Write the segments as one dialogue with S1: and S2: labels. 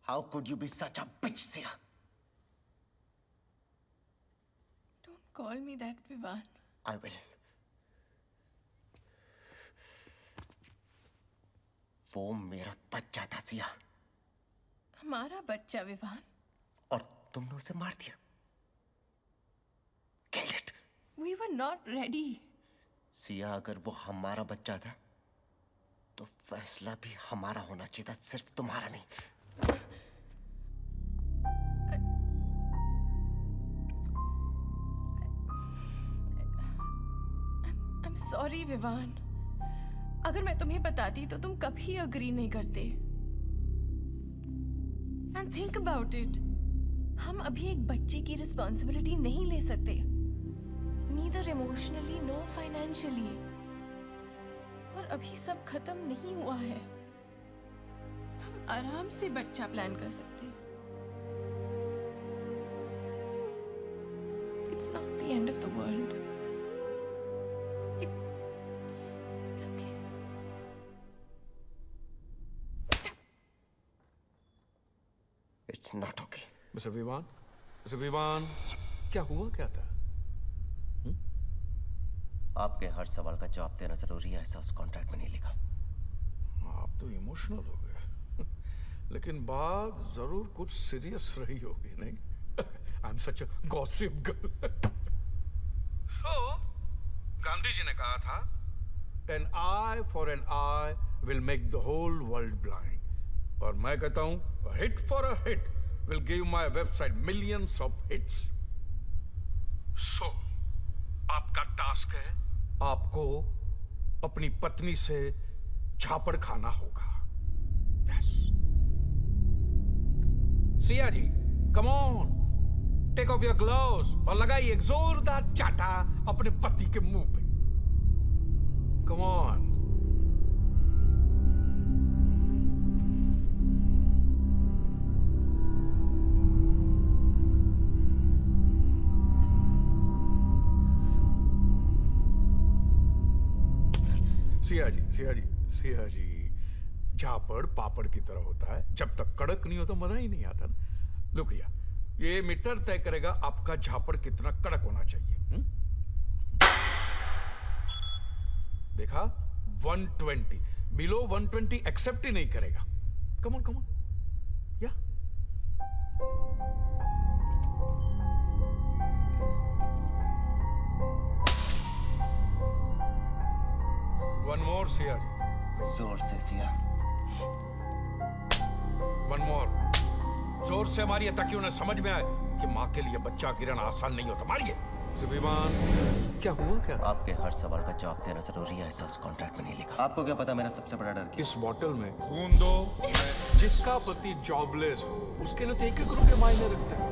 S1: How could you be such a bitch, Sia?
S2: Don't call me that, Vivan.
S1: I will. वो मेरा बच्चा था, सिया।
S2: हमारा बच्चा, विवान।
S1: और तुमने उसे मार दिया। Killed it.
S2: We were not ready.
S1: Siya, अगर वो हमारा बच्चा था, तो फैसला भी हमारा होना चाहिए था, सिर्फ तुम्हारा नहीं।
S2: I'm sorry, Vivaan. अगर मैं तुम्हें बताती तो तुम कभी अग्री नहीं करते। And think about it. हम अभी एक बच्चे की रिस्पॉन्सिबिलिटी नहीं ले सकते। Neither emotionally, no financially. और अभी सब खत्म नहीं हुआ है। हम आराम से बच्चा प्लान कर सकते। It's not the end of the world. It's okay.
S1: It's not okay.
S3: Mister Vivaan, क्या हुआ क्या था?
S1: आपके हर सवाल का जवाब देना जरूरी है, ऐसा उस कॉन्ट्रैक्ट में नहीं लिखा।
S3: आप तो इमोशनल हो गए, लेकिन बात जरूर कुछ सीरियस रही होगी, नहीं? I am such a gossip girl. So Gandhi ji ने कहा था, an eye for an eye will make the whole world blind. और मैं कहता हूं, hit for a hit will give my website millions of hits. So, आपका टास्क है, आपको अपनी पत्नी से झापड़ खाना होगा। Yes. Siya ji, come on, take off your gloves और लगाइए एक जोरदार चाटा अपने पति के मुंह पे। Come on. सिया जी, झापड़ पापड़ की तरह होता है, जब तक कड़क नहीं होता मजा ही नहीं आता ना। लुक भैया, ये मीटर तय करेगा आपका झापड़ कितना कड़क होना चाहिए। देखा, 120, बिलो 120 एक्सेप्ट ही नहीं करेगा। कम ऑन या वन मोर सिया जी।
S1: जोर से, सिया।
S3: वन मोर, जोर से मारिए ताकि उन्हें समझ में आए कि माँ के लिए बच्चा गिरना आसान नहीं होता। मारिए। विमान, क्या हुआ क्या?
S1: आपके हर सवाल का जवाब देना जरूरी है, ऐसा उस कॉन्ट्रैक्ट में नहीं लिखा। आपको क्या पता मेरा सबसे बड़ा डर क्या?
S3: इस बॉटल में खून दो। जिसका पति जॉबलेस हो, उसके लिए तो एक रुपये मायने रखता है।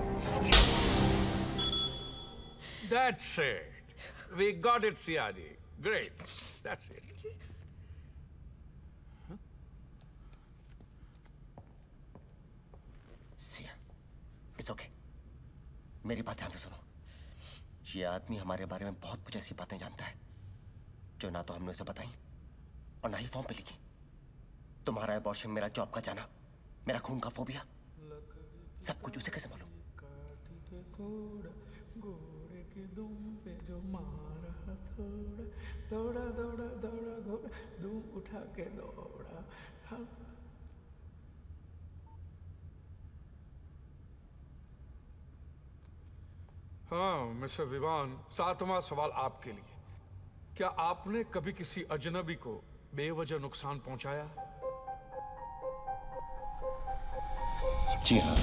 S3: That's it. We got it, Siya ji. Great. That's it.
S1: Siya, it's okay. मेरी बात ध्यान से सुनो। ये आदमी हमारे बारे में बहुत कुछ ऐसी बातें जानता है जो ना तो हमने उसे बताई और ना ही फॉर्म पे लिखी। तुम्हारा अबॉर्शन, मेरा जॉब का जाना, मेरा खून का फोबिया, सब कुछ उसे कैसे मालूम?
S3: उठा के दौड़ा। हाँ मिस्टर विवान, 7वां सवाल आपके लिए। क्या आपने कभी किसी अजनबी को बेवजह नुकसान पहुंचाया?
S1: जी हाँ।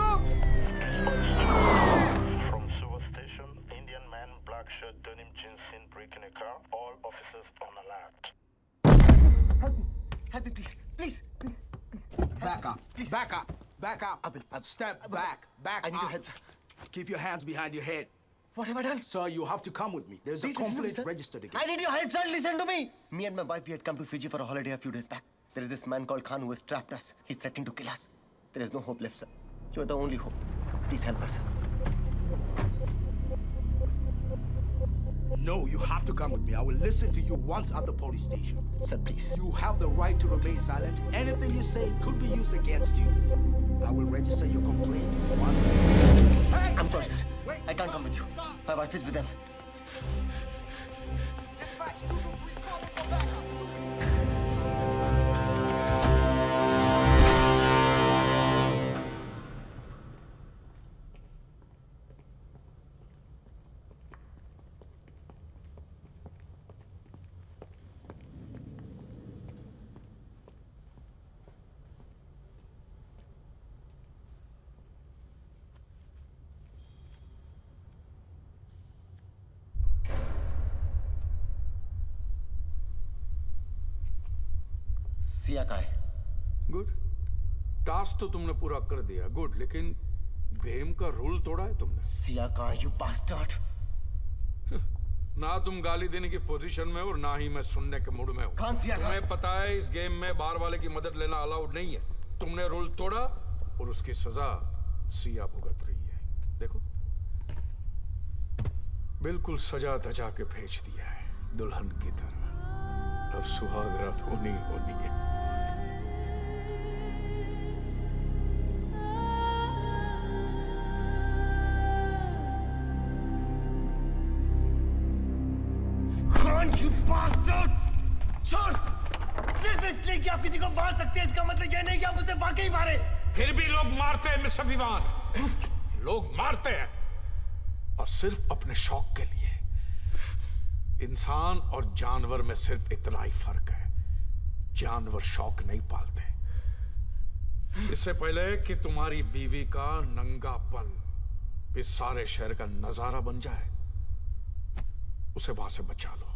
S4: scoops!
S5: From Sewer Station, Indian man, black shirt, denim jeans seen breaking a car. All officers on alert.
S1: Help me, please. Please.
S4: Back up.
S1: Please.
S4: Back up. Back up. Step back. Back
S1: I need
S4: up.
S1: your help.
S4: Keep your hands behind your head.
S1: What have I done?
S4: Sir, you have to come with me. There's
S1: Please
S4: a
S1: listen to me,
S4: complaint
S1: sir.
S4: registered
S1: I
S4: against
S1: need your help, sir. Listen to me. Me and my wife, we had come to Fiji for a holiday a few days back. There is this man called Khan who has trapped us. He's threatening to kill us. There is no hope left, sir. You are the only hope. Please help us.
S4: No, you have to come with me. I will listen to you once at the police station.
S1: Sir, please.
S4: You have the right to remain silent. Anything you say could be used against you. I will register your complaint. Hey!
S1: I'm sorry, sir.
S4: Wait,
S1: I can't come with you.
S4: stop.
S1: My wife is with them.
S4: Dispatch 223, call for backup.
S1: Siya कहाँ है?
S3: Good. Task तो तुमने पूरा कर दिया, good, लेकिन game का rule तोड़ा है तुमने।
S1: सिया कहाँ है, you bastard?
S3: ना तुम गाली देने की पोजीशन में हो और ना ही मैं सुनने के मूड में हूँ।
S1: कौन सिया कहाँ?
S3: तुम्हें पता है इस गेम में बाहर वाले की मदद लेना अलाउड नहीं है। तुमने रूल तोड़ा और उसकी सजा सिया भुगत रही है। देखो, बिल्कुल सजा धजा के भेज दिया है, दुल्हन की तरह। अब सुहाग रात होनी है।
S1: Khan, you bastard! छोड़! सिर्फ इसलिए कि आप किसी को मार सकते हैं, इसका मतलब यह नहीं कि आप उसे वाकई मारे।
S3: फिर भी लोग मारते हैं मिस्टर विवान। लोग मारते हैं और सिर्फ अपने शौक के लिए। इंसान और जानवर में सिर्फ इतना ही फर्क है, जानवर शौक नहीं पालते। इससे पहले कि तुम्हारी बीवी का नंगापन इस सारे शहर का नजारा बन जाए, उसे वहां से बचा लो।